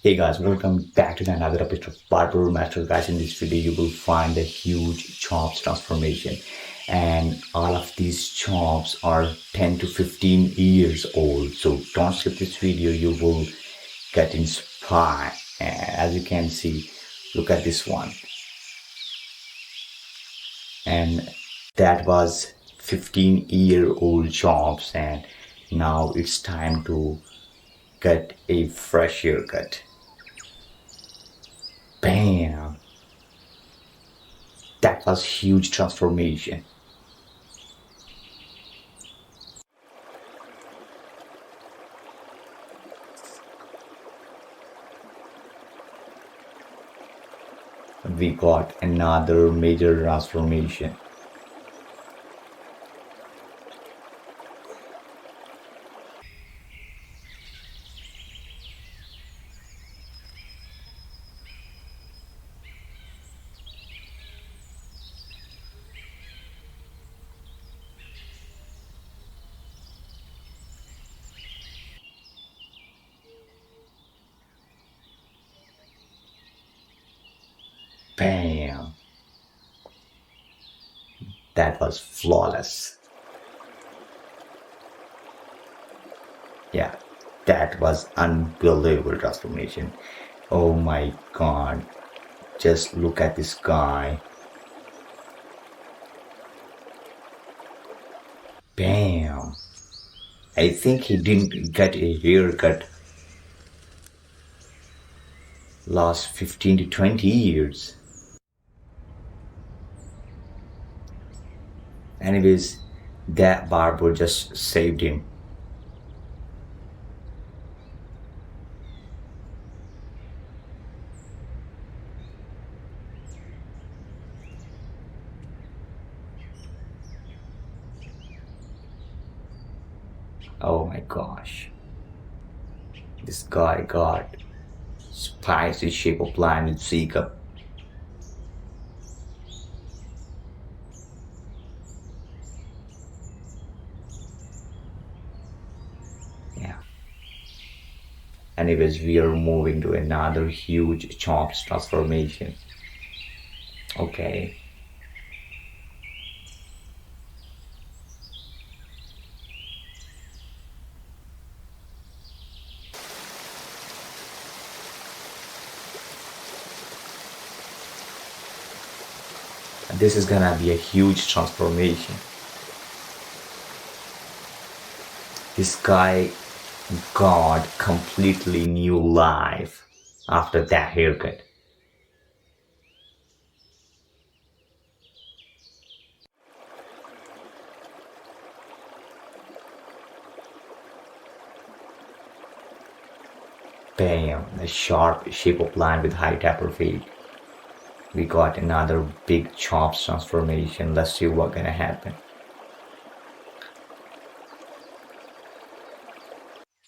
Hey guys, welcome back to another episode of Barber Master. Guys, in this video you will find a huge chops transformation, and all of these chops are 10 to 15 years old. So don't skip this video, you will get inspired. And as you can see, look at this one. And that was 15-year-old chops, and now it's time to get a fresh haircut. Bam! That was huge transformation. We got another major transformation. Bam! That was flawless. Yeah, that was unbelievable transformation. Oh my god. Just look at this guy. Bam! I think he didn't get a haircut last 15 to 20 years. Anyways, that barber just saved him. Oh my gosh. This guy got spicy shape of line with C cup. Yeah. Anyways, we are moving to another huge chops transformation. Okay. This is gonna be a huge transformation. This guy got completely new life after that haircut. Bam, a sharp shape of line with high tapper fade. We got another big chops transformation. Let's see what's gonna happen.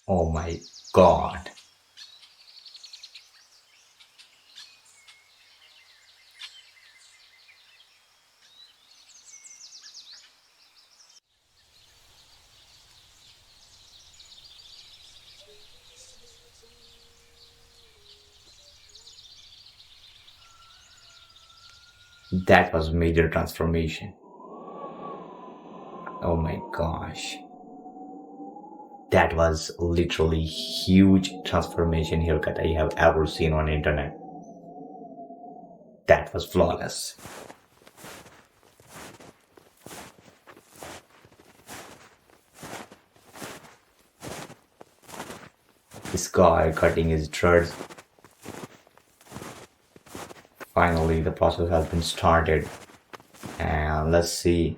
Oh my god. That was major transformation. Oh my gosh. That was literally huge transformation haircut I have ever seen on internet. That was flawless. This guy cutting his dreads. Finally, the process has been started, and let's see.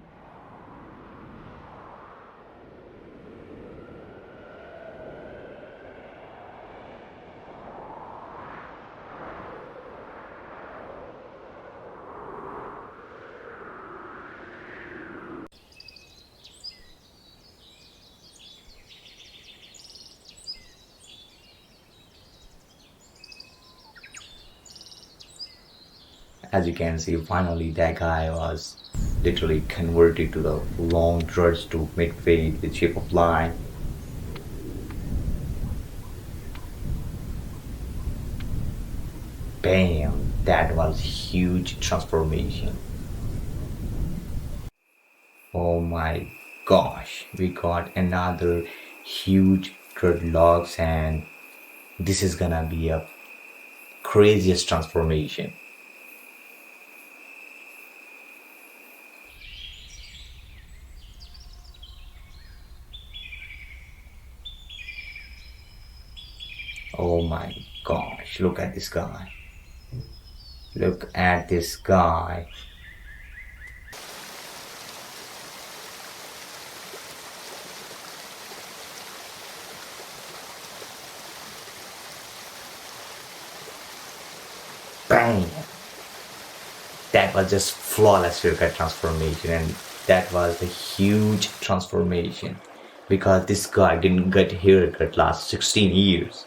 As you can see, finally that guy was literally converted to the long dreads to mid fade with shape of line. Bam! That was huge transformation. Oh my gosh, we got another huge dreadlocks, and this is gonna be a craziest transformation. Oh my gosh, look at this guy. Look at this guy. Bang! That was just flawless haircut transformation, and that was a huge transformation because this guy didn't get haircut last 16 years.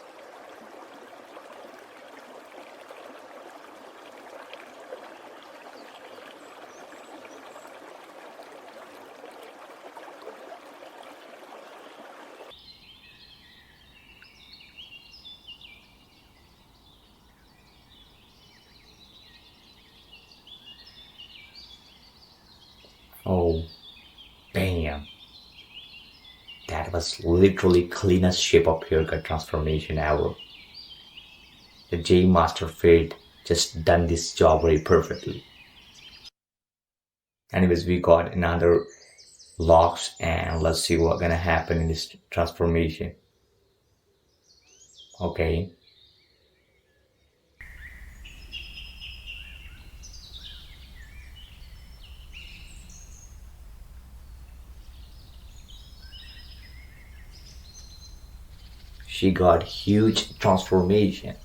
Oh, bam! That was literally cleanest shape of haircut transformation ever. The J Master Fade just done this job very perfectly. Anyways, we got another locks, and let's see what's gonna happen in this transformation. Okay. She got huge transformation.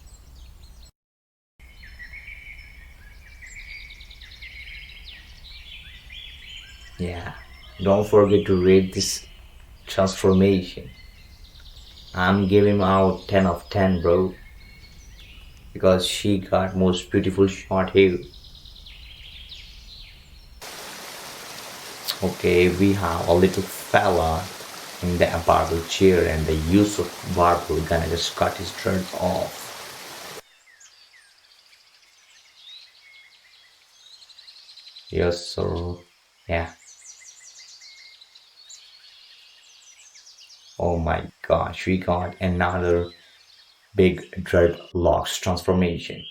Yeah. Don't forget to rate this transformation. I'm giving out 10 of 10, bro. Because she got most beautiful short hair. Okay, we have a little fella in the barber chair, and the use of barber gonna just cut his dreads off. Yes, sir. Yeah. Oh my gosh, we got another big dreadlocks transformation.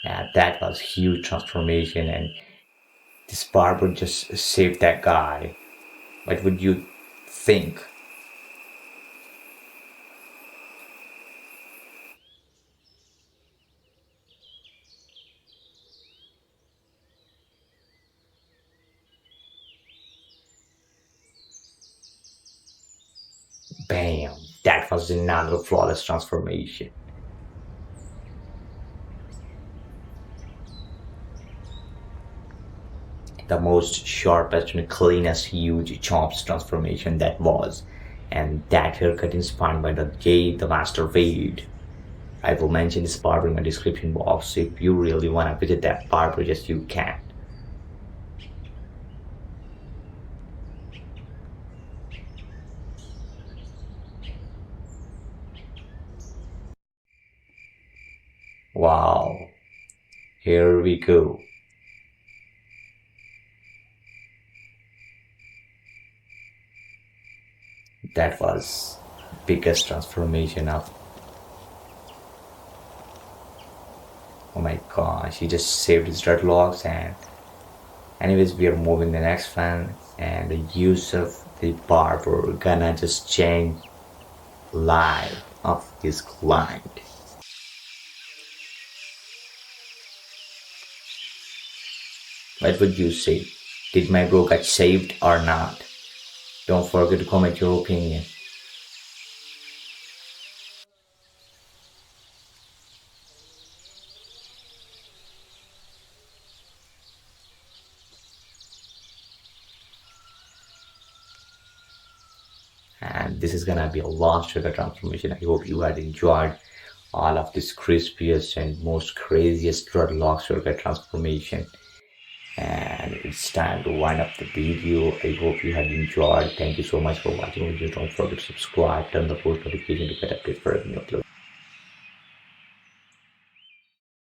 Yeah, that was huge transformation, and this barber just saved that guy. What would you think? Bam! That was another flawless transformation. The most sharpest and cleanest huge chops transformation that was. And that haircut inspired by the J the Master Fade. I will mention this barber in my description box. If you really want to visit that barber, just you can. Wow, here we go. That was biggest transformation of, oh my gosh, he just saved his dreadlocks. And anyways, we are moving the next one, and the use of the barber gonna just change life of his client. What would you say? Did my bro get saved or not? Don't forget to comment your opinion. And this is gonna be a long trigger transformation. I hope you had enjoyed all of this crispiest and most craziest dreadlocks trigger transformation. And and it's time to wind up the video. I hope you have enjoyed. Thank you so much for watching. Just don't forget to subscribe, turn the post notification to get updates for a new upload.